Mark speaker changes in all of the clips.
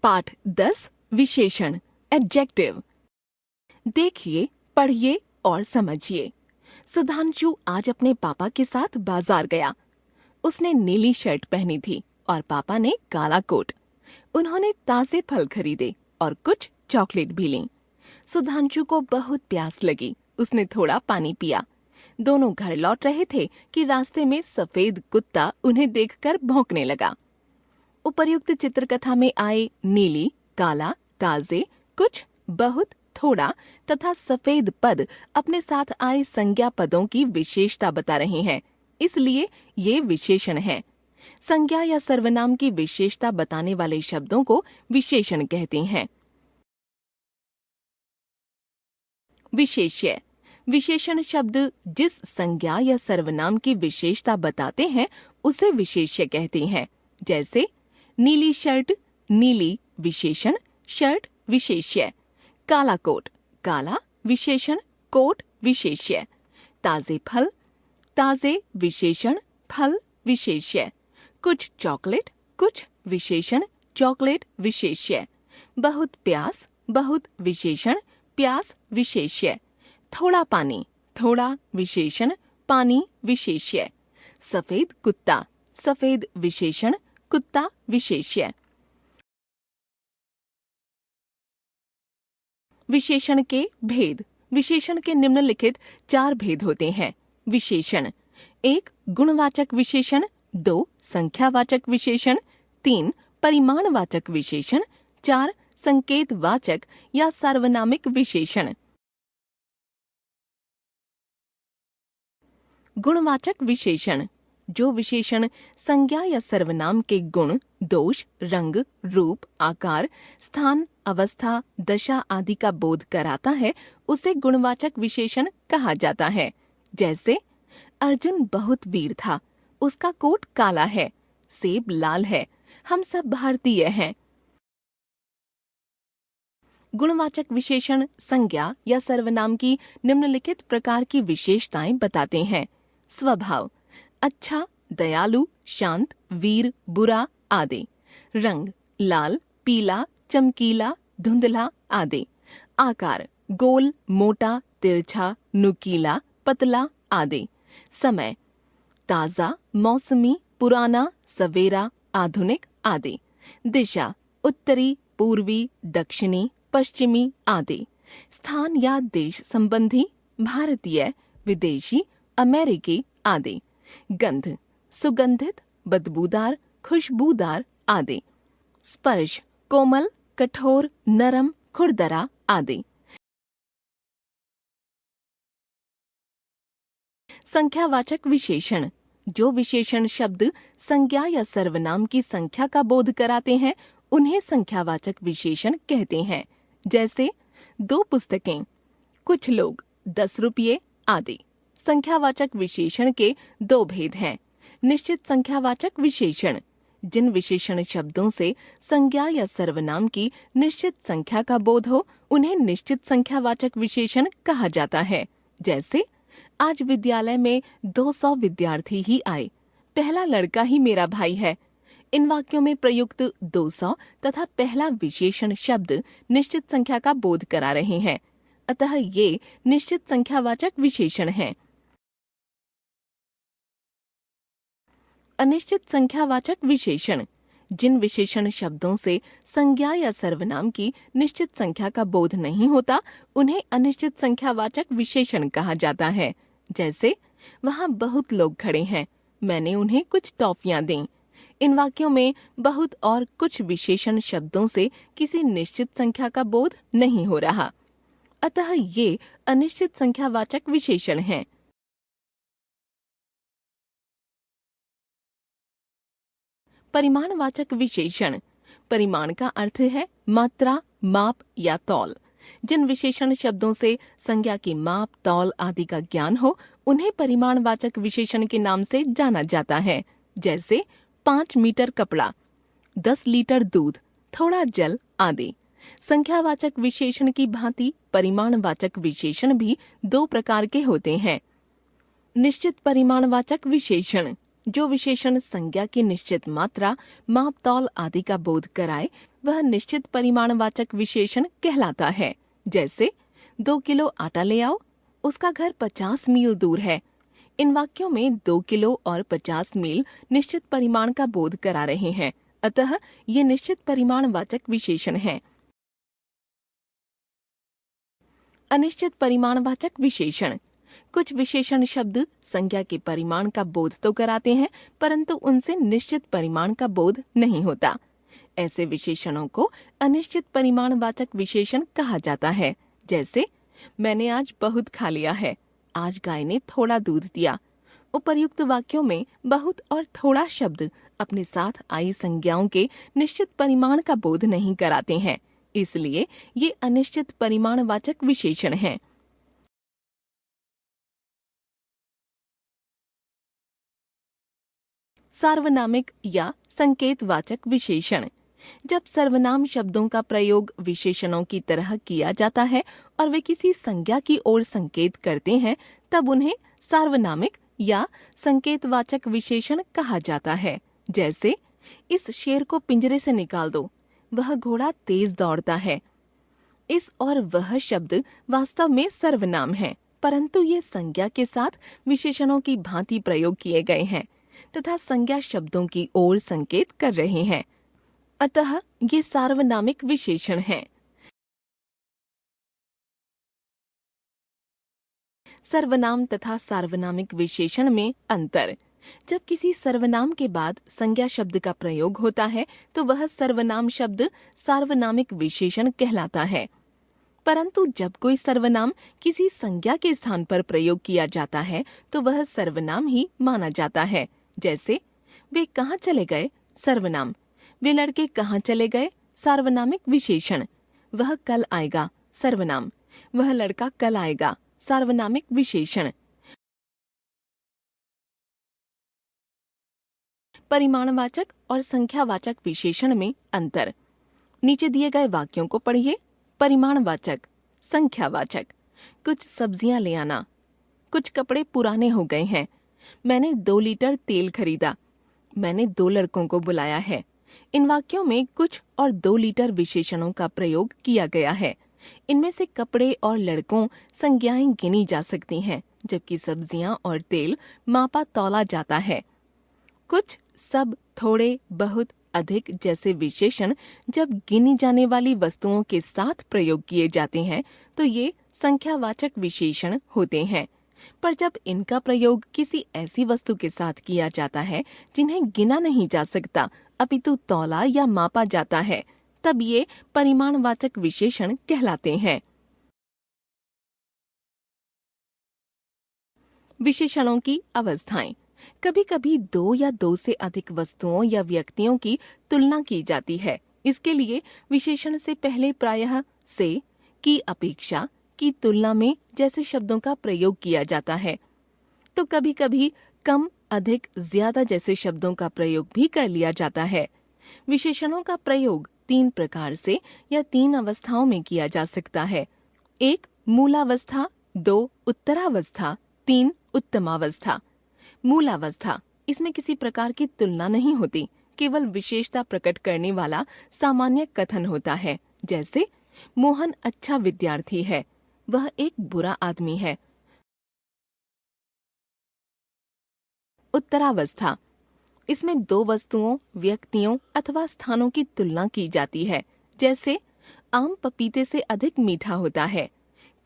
Speaker 1: पाठ 10 विशेषण एडजेक्टिव। देखिए, पढ़िए और समझिए। सुधांशु आज अपने पापा के साथ बाजार गया। उसने नीली शर्ट पहनी थी और पापा ने काला कोट। उन्होंने ताजे फल खरीदे और कुछ चॉकलेट भी लीं। सुधांशु को बहुत प्यास लगी। उसने थोड़ा पानी पिया। दोनों घर लौट रहे थे कि रास्ते में सफेद कुत्ता उन्हें देखकर भौंकने लगा। उपर्युक्त चित्रकथा में आए नीली, काला, ताजे, कुछ, बहुत, थोड़ा तथा सफेद पद अपने साथ आए संज्ञा पदों की विशेषता बता रहे हैं, इसलिए ये विशेषण हैं। संज्ञा या सर्वनाम की विशेषता बताने वाले शब्दों को विशेषण कहते हैं। विशेष्य। विशेषण शब्द जिस संज्ञा या सर्वनाम की विशेषता बताते हैं उसे विशेष्य कहते हैं। जैसे नीली शर्ट, नीली विशेषण, शर्ट विशेष्य। काला कोट, काला विशेषण, कोट विशेष्य। ताजे फल, ताजे विशेषण, फल विशेष्य। कुछ चॉकलेट, कुछ विशेषण, चॉकलेट विशेष्य। बहुत प्यास, बहुत विशेषण, प्यास विशेष्य। थोड़ा पानी, थोड़ा विशेषण, पानी विशेष्य। सफेद कुत्ता, सफेद विशेषण, कुत्ता विशेष्य। विशेषण के भेद। विशेषण के निम्नलिखित 4 भेद होते हैं। विशेषण 1 गुणवाचक विशेषण, 2 संख्यावाचक विशेषण, 3 परिमाणवाचक विशेषण, 4 संकेतवाचक या सार्वनामिक विशेषण। गुणवाचक विशेषण जो विशेषण संज्ञा या सर्वनाम के गुण, दोष, रंग, रूप, आकार, स्थान, अवस्था, दशा आदि का बोध कराता है उसे गुणवाचक विशेषण कहा जाता है। जैसे अर्जुन बहुत वीर था, उसका कोट काला है, सेब लाल है, हम सब भारतीय हैं। गुणवाचक विशेषण संज्ञा या सर्वनाम की निम्नलिखित प्रकार की विशेषताएं बताते हैं। स्वभाव अच्छा, दयालु, शांत, वीर, बुरा आदि। रंग लाल, पीला, चमकीला, धुंधला आदि। आकार गोल, मोटा, तिरछा, नुकीला, पतला आदि। समय ताजा, मौसमी, पुराना, सवेरा, आधुनिक आदि। दिशा उत्तरी, पूर्वी, दक्षिणी, पश्चिमी आदि। स्थान या देश संबंधी, भारतीय, विदेशी, अमेरिकी आदि। गंध सुगंधित, बदबूदार, खुशबूदार आदि। स्पर्श कोमल, कठोर, नरम, खुरदरा आदि। संख्यावाचक विशेषण जो विशेषण शब्द संज्ञा या सर्वनाम की संख्या का बोध कराते हैं उन्हें संख्यावाचक विशेषण कहते हैं। जैसे 2 पुस्तकें, कुछ लोग, 10 रुपये आदि। संख्यावाचक विशेषण के 2 भेद हैं। निश्चित संख्यावाचक विशेषण जिन विशेषण शब्दों से संज्ञा या सर्वनाम की निश्चित संख्या का बोध हो उन्हें निश्चित संख्यावाचक विशेषण कहा जाता है। जैसे आज विद्यालय में 200 विद्यार्थी ही आए, पहला लड़का ही मेरा भाई है। इन वाक्यों में प्रयुक्त 200 तथा पहला विशेषण शब्द निश्चित संख्या का बोध करा रहे हैं, अतः ये निश्चित संख्यावाचक विशेषण हैं। अनिश्चित संख्यावाचक विशेषण जिन विशेषण शब्दों से संज्ञा या सर्वनाम की निश्चित संख्या का बोध नहीं होता उन्हें अनिश्चित संख्यावाचक विशेषण कहा जाता है। जैसे वहाँ बहुत लोग खड़े हैं, मैंने उन्हें कुछ टॉफियां दीं। इन वाक्यों में बहुत और कुछ विशेषण शब्दों से किसी निश्चित संख्या का बोध नहीं हो रहा, अतः ये अनिश्चित संख्यावाचक विशेषण हैं। परिमाणवाचक विशेषण परिमाण का अर्थ है मात्रा, माप या तौल। जिन विशेषण शब्दों से संज्ञा की माप, तौल आदि का ज्ञान हो उन्हें परिमाणवाचक विशेषण के नाम से जाना जाता है। जैसे 5 मीटर कपड़ा, 10 लीटर दूध, थोड़ा जल आदि। संख्यावाचक विशेषण की भांति परिमाणवाचक विशेषण भी 2 प्रकार के होते हैं। निश्चित परिमाणवाचक विशेषण जो विशेषण संज्ञा की निश्चित मात्रा, माप, तौल आदि का बोध कराए वह निश्चित परिमाणवाचक विशेषण कहलाता है। जैसे 2 किलो आटा ले आओ, उसका घर 50 मील दूर है। इन वाक्यों में 2 किलो और 50 मील निश्चित परिमाण का बोध करा रहे हैं, अतः ये निश्चित परिमाणवाचक विशेषण हैं। अनिश्चित परिमाणवाचक विशेषण। कुछ विशेषण शब्द संज्ञा के परिमाण का बोध तो कराते हैं, परंतु उनसे निश्चित परिमाण का बोध नहीं होता। ऐसे विशेषणों को अनिश्चित परिमाणवाचक विशेषण कहा जाता है। जैसे मैंने आज बहुत खा लिया है, आज गाय ने थोड़ा दूध दिया। उपर्युक्त वाक्यों में बहुत और थोड़ा शब्द अपने साथ आई संज्ञाओं के निश्चित परिमाण का बोध नहीं कराते हैं, इसलिए ये अनिश्चित परिमाणवाचक विशेषण हैं। सार्वनामिक या संकेतवाचक विशेषण। जब सर्वनाम शब्दों का प्रयोग विशेषणों की तरह किया जाता है और वे किसी संज्ञा की ओर संकेत करते हैं, तब उन्हें सार्वनामिक या संकेतवाचक विशेषण कहा जाता है। जैसे इस शेर को पिंजरे से निकाल दो, वह घोड़ा तेज दौड़ता है। इस और वह शब्द वास्तव में सर्वनाम है, परंतु ये संज्ञा के साथ विशेषणों की भांति प्रयोग किए गए हैं तथा संज्ञा शब्दों की ओर संकेत कर रहे हैं, अतः ये सार्वनामिक विशेषण हैं। सर्वनाम तथा सार्वनामिक विशेषण में अंतर। जब किसी सर्वनाम के बाद संज्ञा शब्द का प्रयोग होता है तो वह सर्वनाम शब्द सार्वनामिक विशेषण कहलाता है, परंतु जब कोई सर्वनाम किसी संज्ञा के स्थान पर प्रयोग किया जाता है तो वह सर्वनाम ही माना जाता है। जैसे वे कहाँ चले गए, सर्वनाम। वे लड़के कहाँ चले गए, सार्वनामिक विशेषण। वह कल आएगा, सर्वनाम। वह लड़का कल आएगा, सार्वनामिक विशेषण। परिमाणवाचक और संख्यावाचक विशेषण में अंतर। नीचे दिए गए वाक्यों को पढ़िए। परिमाणवाचक, संख्यावाचक। कुछ सब्जियां ले आना, कुछ कपड़े पुराने हो गए हैं, मैंने 2 लीटर तेल खरीदा, मैंने 2 लड़कों को बुलाया है। इन वाक्यों में कुछ और 2 लीटर विशेषणों का प्रयोग किया गया है। इनमें से कपड़े और लड़कों संज्ञाएं गिनी जा सकती हैं, जबकि सब्जियां और तेल मापा तौला जाता है। कुछ, सब, थोड़े, बहुत, अधिक जैसे विशेषण जब गिनी जाने वाली वस्तुओं के साथ प्रयोग किए जाते हैं तो ये संख्यावाचक विशेषण होते हैं, पर जब इनका प्रयोग किसी ऐसी वस्तु के साथ किया जाता है जिन्हें गिना नहीं जा सकता अपितु तौला या मापा जाता है, तब ये परिमाणवाचक विशेषण कहलाते हैं। विशेषणों की अवस्थाएं। कभी कभी 2 या 2 से अधिक वस्तुओं या व्यक्तियों की तुलना की जाती है। इसके लिए विशेषण से पहले प्रायः से, की अपेक्षा, की तुलना में जैसे शब्दों का प्रयोग किया जाता है, तो कभी कभी कम, अधिक, ज्यादा जैसे शब्दों का प्रयोग भी कर लिया जाता है। विशेषणों का प्रयोग 3 प्रकार से या 3 अवस्थाओं में किया जा सकता है। 1 मूलावस्था, 2 उत्तरावस्था, 3 उत्तमावस्था। मूलावस्था, इसमें किसी प्रकार की तुलना नहीं होती, केवल विशेषता प्रकट करने वाला सामान्य कथन होता है। जैसे मोहन अच्छा विद्यार्थी है, वह एक बुरा आदमी है। उत्तरावस्था, इसमें 2 वस्तुओं, व्यक्तियों अथवा स्थानों की तुलना की जाती है। जैसे आम पपीते से अधिक मीठा होता है,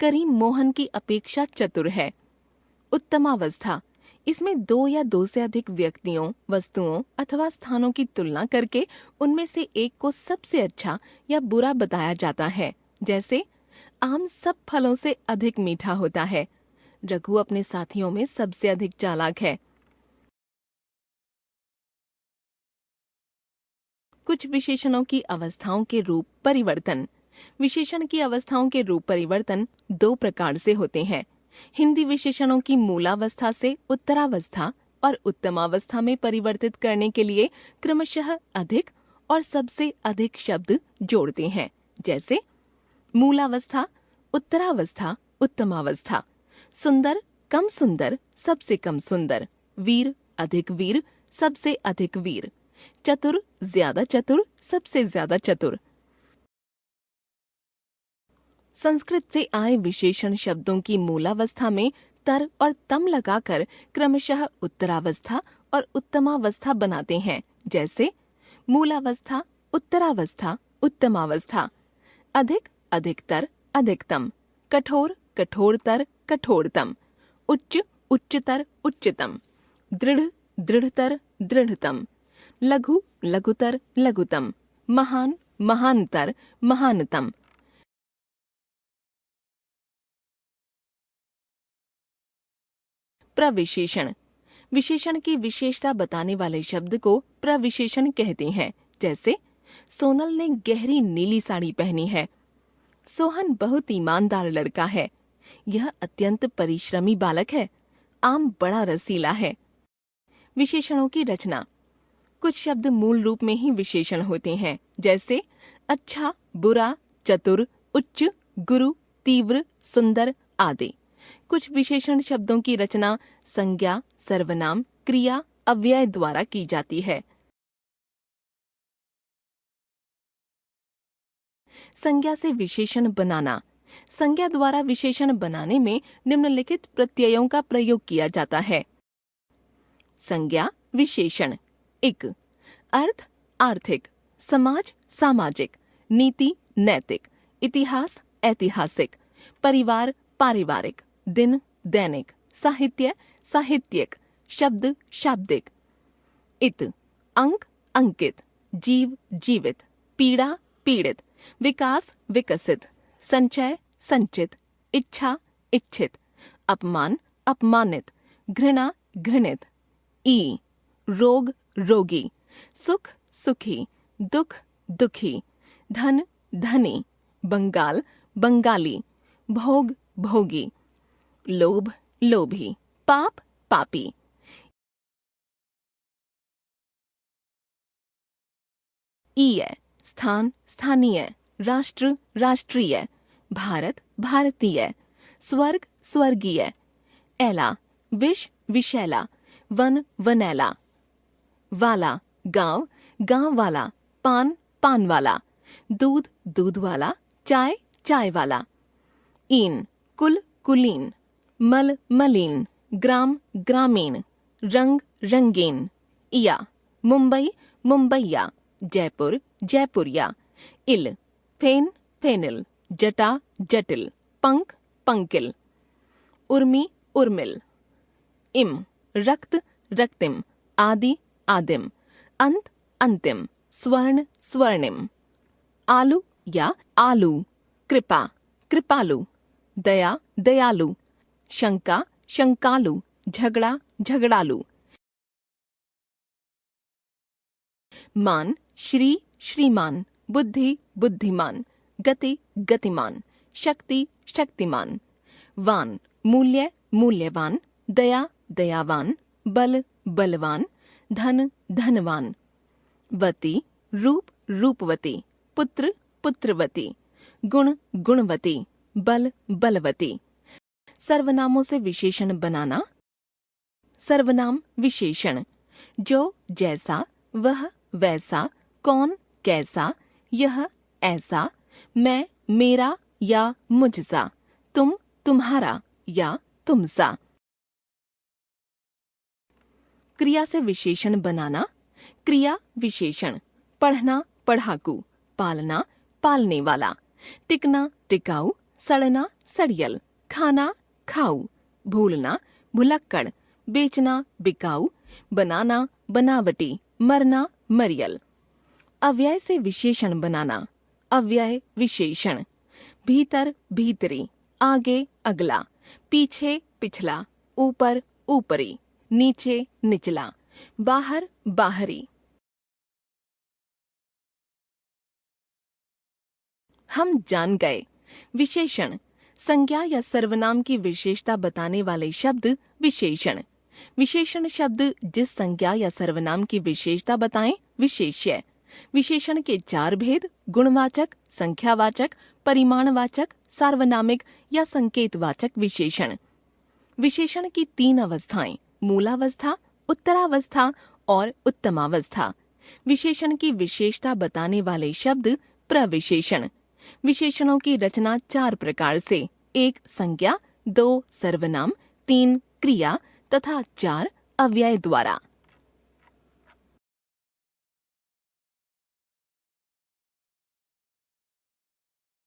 Speaker 1: करीम मोहन की अपेक्षा चतुर है। उत्तमावस्था, इसमें 2 या 2 से अधिक व्यक्तियों, वस्तुओं अथवा स्थानों की तुलना करके उनमें से एक को सबसे अच्छा या बुरा बताया जाता है। जैसे आम सब फलों से अधिक मीठा होता है, रघु अपने साथियों में सबसे अधिक चालाक है। कुछ विशेषणों की अवस्थाओं के रूप परिवर्तन। विशेषण की अवस्थाओं के रूप परिवर्तन 2 प्रकार से होते हैं। हिंदी विशेषणों की मूलावस्था से उत्तरावस्था और उत्तमावस्था में परिवर्तित करने के लिए क्रमशः अधिक और सबसे अधिक शब्द जोड़ते हैं। जैसे मूलावस्था, उत्तरावस्था, उत्तमावस्था। सुंदर, कम सुंदर, सबसे कम सुंदर। वीर, अधिक वीर, सबसे अधिक वीर। चतुर, ज्यादा चतुर, सबसे ज्यादा चतुर। संस्कृत से आए विशेषण शब्दों की मूलावस्था में तर और तम लगाकर क्रमशः उत्तरावस्था और उत्तमावस्था बनाते हैं, जैसे मूलावस्था, उत्तरावस्था, उत्तमावस्था। अधिक, अधिकतर, अधिकतम। कठोर, कठोरतर, कठोरतम। उच्च, उच्चतर, उच्चतम। दृढ़, दृढ़तर, दृढ़तम। लघु, लघुतर, लघुतम। महान, महानतर, महानतम। प्रविशेषण। विशेषण की विशेषता बताने वाले शब्द को प्रविशेषण कहते हैं, जैसे सोनल ने गहरी नीली साड़ी पहनी है। सोहन बहुत ईमानदार लड़का है। यह अत्यंत परिश्रमी बालक है। आम बड़ा रसीला है। विशेषणों की रचना। कुछ शब्द मूल रूप में ही विशेषण होते हैं, जैसे अच्छा, बुरा, चतुर, उच्च, गुरु, तीव्र, सुंदर आदि। कुछ विशेषण शब्दों की रचना संज्ञा, सर्वनाम, क्रिया, अव्यय द्वारा की जाती है। संज्ञा से विशेषण बनाना। संज्ञा द्वारा विशेषण बनाने में निम्नलिखित प्रत्ययों का प्रयोग किया जाता है। संज्ञा, विशेषण। 1. अर्थ, आर्थिक। समाज, सामाजिक। नीति, नैतिक। इतिहास, ऐतिहासिक। परिवार, पारिवारिक। दिन, दैनिक। साहित्य, साहित्यिक। शब्द, शाब्दिक। इत, अंक, अंकित। जीव, जीवित। पीड़ा, पीड़ित। विकास, विकसित। संचय, संचित। इच्छा, इच्छित। अपमान, अपमानित। घृणा, घृणित। ई, रोग, रोगी। सुख, सुखी। दुख, दुखी। धन, धनी। बंगाल, बंगाली। भोग, भोगी। लोभ, लोभी। पाप, पापी। ईय, स्थान, स्थानीय। राष्ट्र, राष्ट्रीय। भारत, भारतीय। स्वर्ग, स्वर्गीय। एला, विष, विषैला। वन, वनैला। वाला, गांव, गांव वाला। पान, पान वाला। दूध, दूध वाला। चाय, चाय वाला। ईन, कुल, कुलीन। मल, मलिन। ग्राम, ग्रामीण। रंग, रंगीन। इया, मुंबई, मुंबईया। जयपुर, जयपुरिया। इल, फेन, फेनिल। जटा, जटिल। पंख, पंकिल। उर्मी, उर्मिल। इम, रक्त, रक्तिम। आदि, आदिम। अंत, अंतिम। स्वर्ण, स्वर्णिम। आलू या आलू। कृपा, कृपालु। दया, दयालु। शंका, शंकालु। झगड़ा, झगड़ालू। मान, श्री, श्रीमान। बुद्धि, बुद्धिमान। गति, गतिमान। शक्ति, शक्तिमान। वान, मूल्य, मूल्यवान। दया, दयावान। बल, बलवान। धन, धनवान। वती, रूप, रूपवती। पुत्र, पुत्रवती। गुण, गुणवती। बल, बलवती। सर्वनामों से विशेषण बनाना। सर्वनाम, विशेषण। जो, जैसा। वह, वैसा। कौन, कैसा। यह, ऐसा। मैं, मेरा या मुझसा। तुम, तुम्हारा या तुमसा। क्रिया से विशेषण बनाना। क्रिया, विशेषण। पढ़ना, पढ़ाकू। पालना, पालने वाला। टिकना, टिकाऊ। सड़ना, सड़ियल। खाना, खाऊ। भूलना, भुलक्कड़। बेचना, बिकाऊ। बनाना, बनावटी। मरना, मरियल। अव्यय से विशेषण बनाना। अव्यय, विशेषण। भीतर, भीतरी। आगे, अगला। पीछे, पिछला। ऊपर, ऊपरी। नीचे, निचला। बाहर, बाहरी। हम जान गए। विशेषण, संज्ञा या सर्वनाम की विशेषता बताने वाले शब्द विशेषण। विशेषण शब्द जिस संज्ञा या सर्वनाम की विशेषता बताएं, विशेष्य। विशेषण के 4 भेद: गुणवाचक, संख्यावाचक, परिमाणवाचक, सार्वनामिक या संकेतवाचक विशेषण। विशेषण की 3 अवस्थाएं: मूलावस्था, उत्तरावस्था और उत्तमावस्था। विशेषण की विशेषता बताने वाले शब्द प्रविशेषण। विशेषणों की रचना 4 प्रकार से: 1 संज्ञा, 2 सर्वनाम, 3 क्रिया तथा 4 अव्यय द्वारा।